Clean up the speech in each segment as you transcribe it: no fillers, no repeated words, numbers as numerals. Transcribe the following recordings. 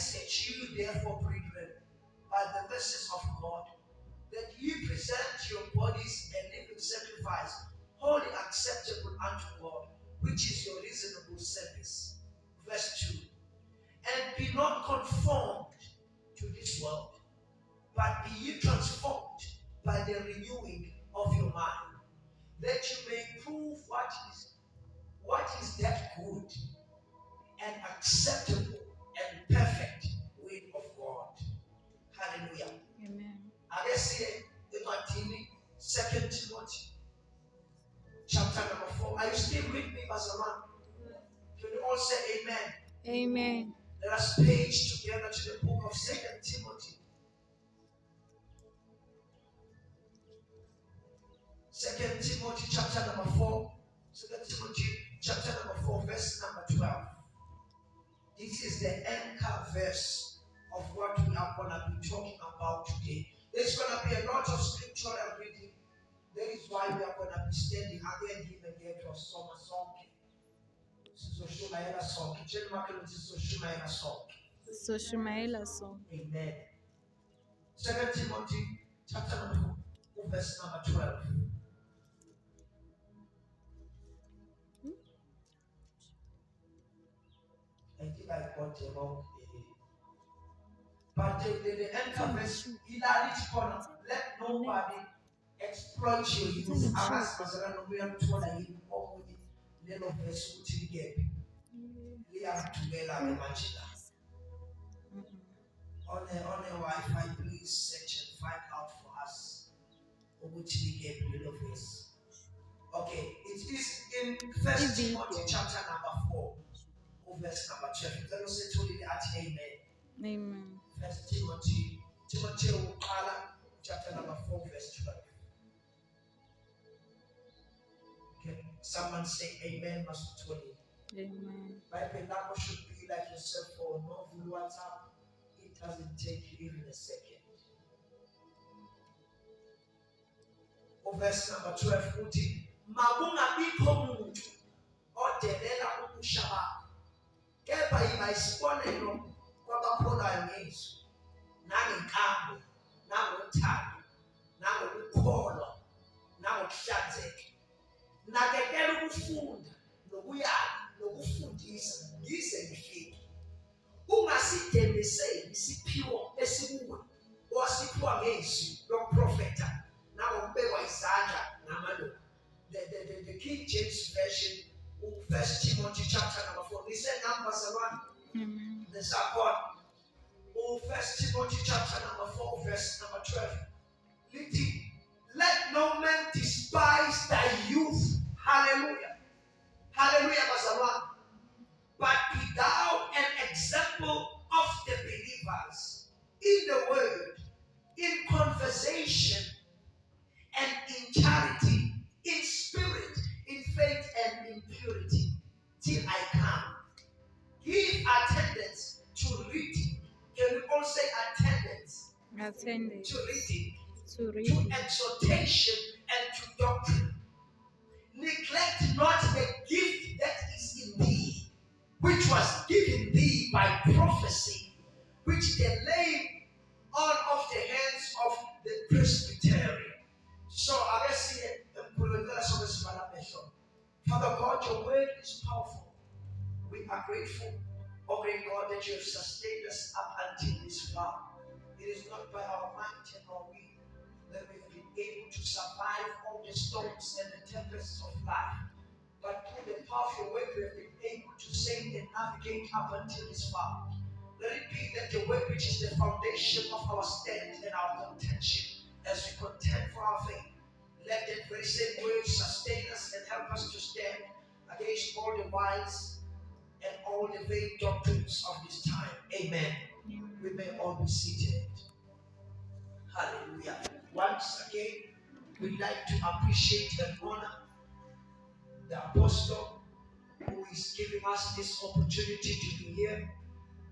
beseech you, therefore, brethren, by the mercies of God, that ye present your bodies a living sacrifice, wholly acceptable unto God, which is your reasonable service. Verse 2. And be not conformed to this world, but be ye transformed by the renewing of your mind, that you may prove what is that good and acceptable and perfect will of God. Hallelujah. Amen. I guess here in my team, 2 Timothy chapter number 4. Are you still with me, Pastor Man? Can you all say amen? Amen. Let us page together to the book of 2 Timothy. 2 Timothy chapter number 4. 2 Timothy chapter number 4, verse number 12. This is the anchor verse of what we are going to be talking about today. There's going to be a lot of scriptural reading. That is why we are going to be standing again and get to soma sonke. Sisoshumayela sonke. Tell me sisoshumayela sonke. Sisoshumayela sonke. Amen. 2 Timothy chapter number 4, verse number 12. I think I got it wrong. But the anchor verse, let nobody exploit your youth. Ask Mazarano, we are told that you only little verse to the gap. We are together in Manchester. On the Wi-Fi, please search and find out for us. Which we gave little verse. Okay, it is in 1 Timothy chapter number 4, verse number 12. Let us say to the amen. Amen. 1 Timothy chapter number 4, verse 12. Okay, someone say amen, Master Tony. Amen. Bible number should be like yourself for no WhatsApp. It doesn't take you even a second. Verse number 12, uthi makungabikho muntu odelela umushaba kepha yibayisibonelo kwabakholayo ngezwi nangenkambo nangothando nangokukholwa nangokuhlanzeka nakekela ukufunda nokuyala nokufundisa yize ngifike ungasidembeseli isiphiwo esikuwe owasiphiwa ngezwi lokuprofeta. The King James Version, 1 Timothy chapter number 4. He said numbers around. The second, 1 Timothy chapter number 4, verse number 12. Let no man despise thy youth. Hallelujah. Hallelujah, Bazawan. But be thou an example of the believers in the word, in conversation, and in charity, in spirit, in faith, and in purity, till I come. Give attendance to reading. Can we all say attendance? Attendance. To reading. To reading. To exhortation and to doctrine. Neglect not the gift that is in thee, which was given thee by prophecy, which they laid on of the hands of the presbytery. So I let's see it. Father God, your word is powerful. We are grateful, oh great God, that you have sustained us up until this far. It is not by our might and our will that we've been able to survive all the storms and the tempests of life, but through the power of your word we have been able to sail and navigate up until this far. Let it be that the word which is the foundation of our stand and our contention as we contend for our faith. Let that very same word sustain us and help us to stand against all the wiles and all the vain doctrines of this time. Amen. We may all be seated. Hallelujah. Once again, we'd like to appreciate and honor the apostle who is giving us this opportunity to be here.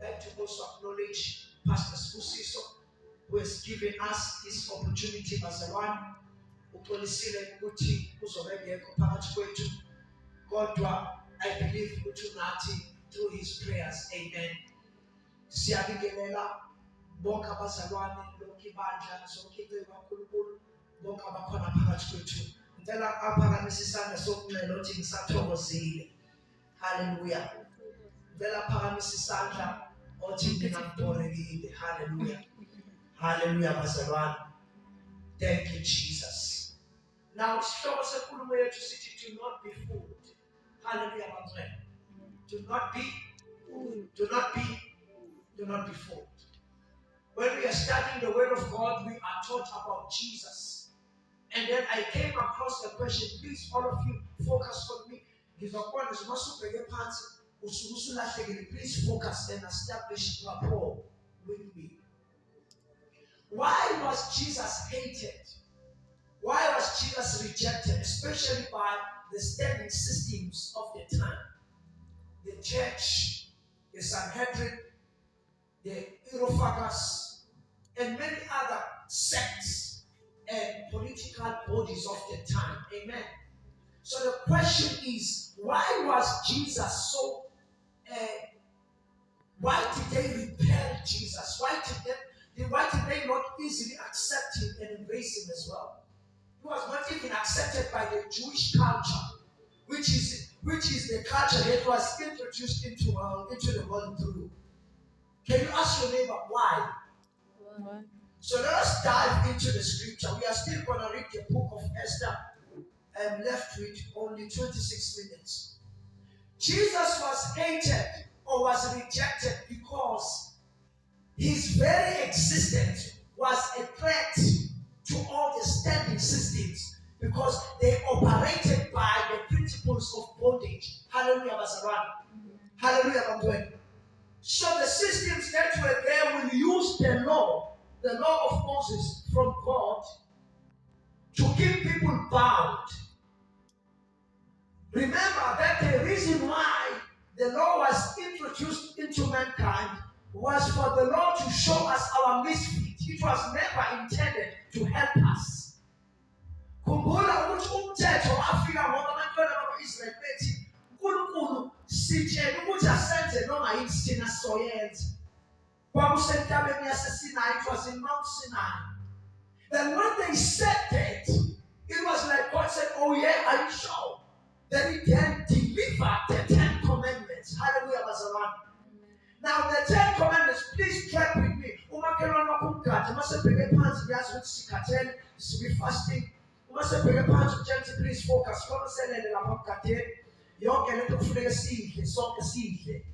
I'd like to also acknowledge Pastor Spusiso, who has given us this opportunity as a one. Upolisile ukuthi uzobengekho phakathi kwethu kodwa I believe ukuthi nathi through his prayers. Amen. Siyabingelela bonke abazalwane, lonke ibandla, zonke into kaNkulunkulu, bonke abakhona phakathi kwethu. Ngicela aphakamise isandla sokunxele uthi ngisathokozile. Hallelujah. Ngicela aphakamise isandla uthi ngingabhorekile. Hallelujah. Hallelujah bazalwane. Thank you Jesus. Now isihloko senkulumo yethu sithi do not be fooled. Hallelujah bazalwane. Do not be fooled. When we are studying the Word of God, we are taught about Jesus. And then I came across the question, please, all of you, focus on me. Please focus and establish rapport with me. Why was Jesus hated? Why was Jesus rejected, especially by the standing systems of the time? The church, the Sanhedrin, the Areopagus, and many other sects and political bodies of the time. Amen. So the question is, why was Jesus so, why did they repel Jesus? Why did they not easily accept him and embrace him as well? He was not even accepted by the Jewish culture, which is the culture that was introduced into the world through. Can you ask your neighbor why? What? So let us dive into the scripture. We are still going to read the book of Esther. I'm left with only 26 minutes. Jesus was hated or was rejected because his very existence was a threat to all the standing systems, because they operated by the principles of bondage. Hallelujah, Basaran. Hallelujah, Bambwen. So the systems that were there will use the law of Moses from God, to keep people bound. Remember that the reason why the law was introduced into mankind was for the law to show us our misfit. It was never intended to help us. Khumbula ukuthi umthetho wafika ngoba abantwana bakwa-Israyeli bethi uNkulunkulu sitshela ukuthi asenze noma yini sithina soyenza. Kwakusentabeni yaseSinai, it was in Mount Sinai. Then when they said that, it was like God said, oh yeah, are you sure? Then he then delivered the 10 Commandments. Hallelujah, Bazaran. Now the 10 Commandments, please track with me. Umakelwana kumkati, masebheke phansi uyazi ukuthi sikhathele, sibe fasting. Umasebheke phansi utshenise please focus. Konoselele lapha mkhatheni. Yonke lento kufuneka sidle, sonke sidle.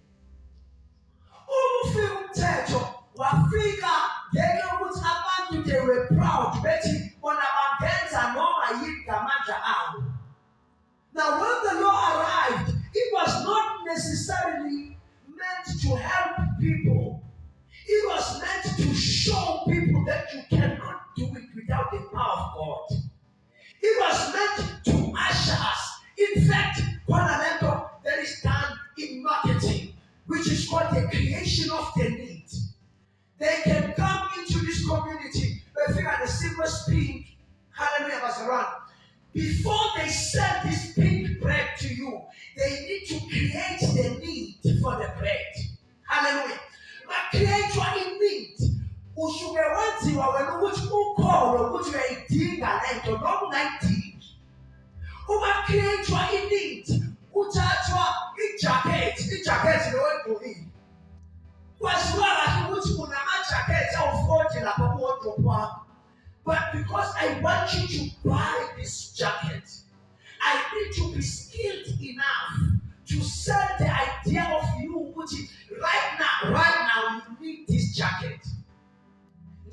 Umfika umthetho wafika ngenxa yokuthi abantu they were proud bethi bona bangenza noma yini ngamandla abo. Now when the law arrived, it was not necessarily meant to help people. It was meant to show people that you cannot do it without the power of God. It was meant to usher us. In fact, Kwanalento that is done in marketing, which is called the creation of the need. They can come into this community, they figure the silver pink, hallelujah, Bazaran. Before they sell this pink bread to you, they need to create the need for the bread. Hallelujah. But create what you need. Usuke wenziwa wena ukuthi ukholo ukuthi uyayidinga lento noma ungayidingi. Uma create what you need, uthathwa ijacket lo wegqokile. Kwaziwa kahle ukuthi unama-jacket awu-40 lapha ku-wardrobe wakho. But because I want you to buy this jacket, I need to be skilled enough to sell the idea of you, which is right now you need this jacket.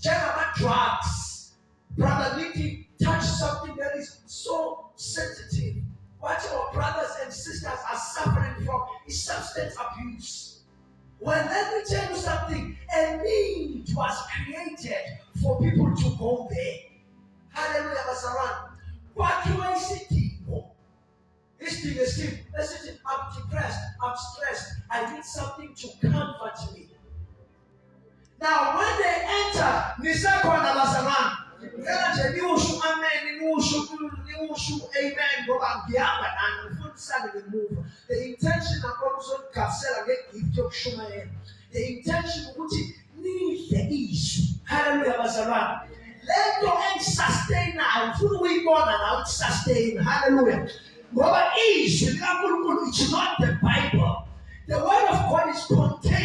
About drugs, brother Nicky touched something that is so sensitive. What our brothers and sisters are suffering from is substance abuse. Well, let me tell you something. A need was created for people to go there. Hallelujah, Basaran. What do I see people? This thing is still, listen, I'm depressed, I'm stressed. I need something to comfort me. Now, when they enter, Nisakwana Basaran, amen, amen, suddenly move. The intention also kapsela ngegift yokushumayela. The intention ukuthi nidle isu. Hallelujah bazalwane. Lento engisustain-ayo ufuna ukuyibona nawe sustain. Hallelujah. Ngoba izwi likaNkulunkulu, it's not the Bible. The word of God is contained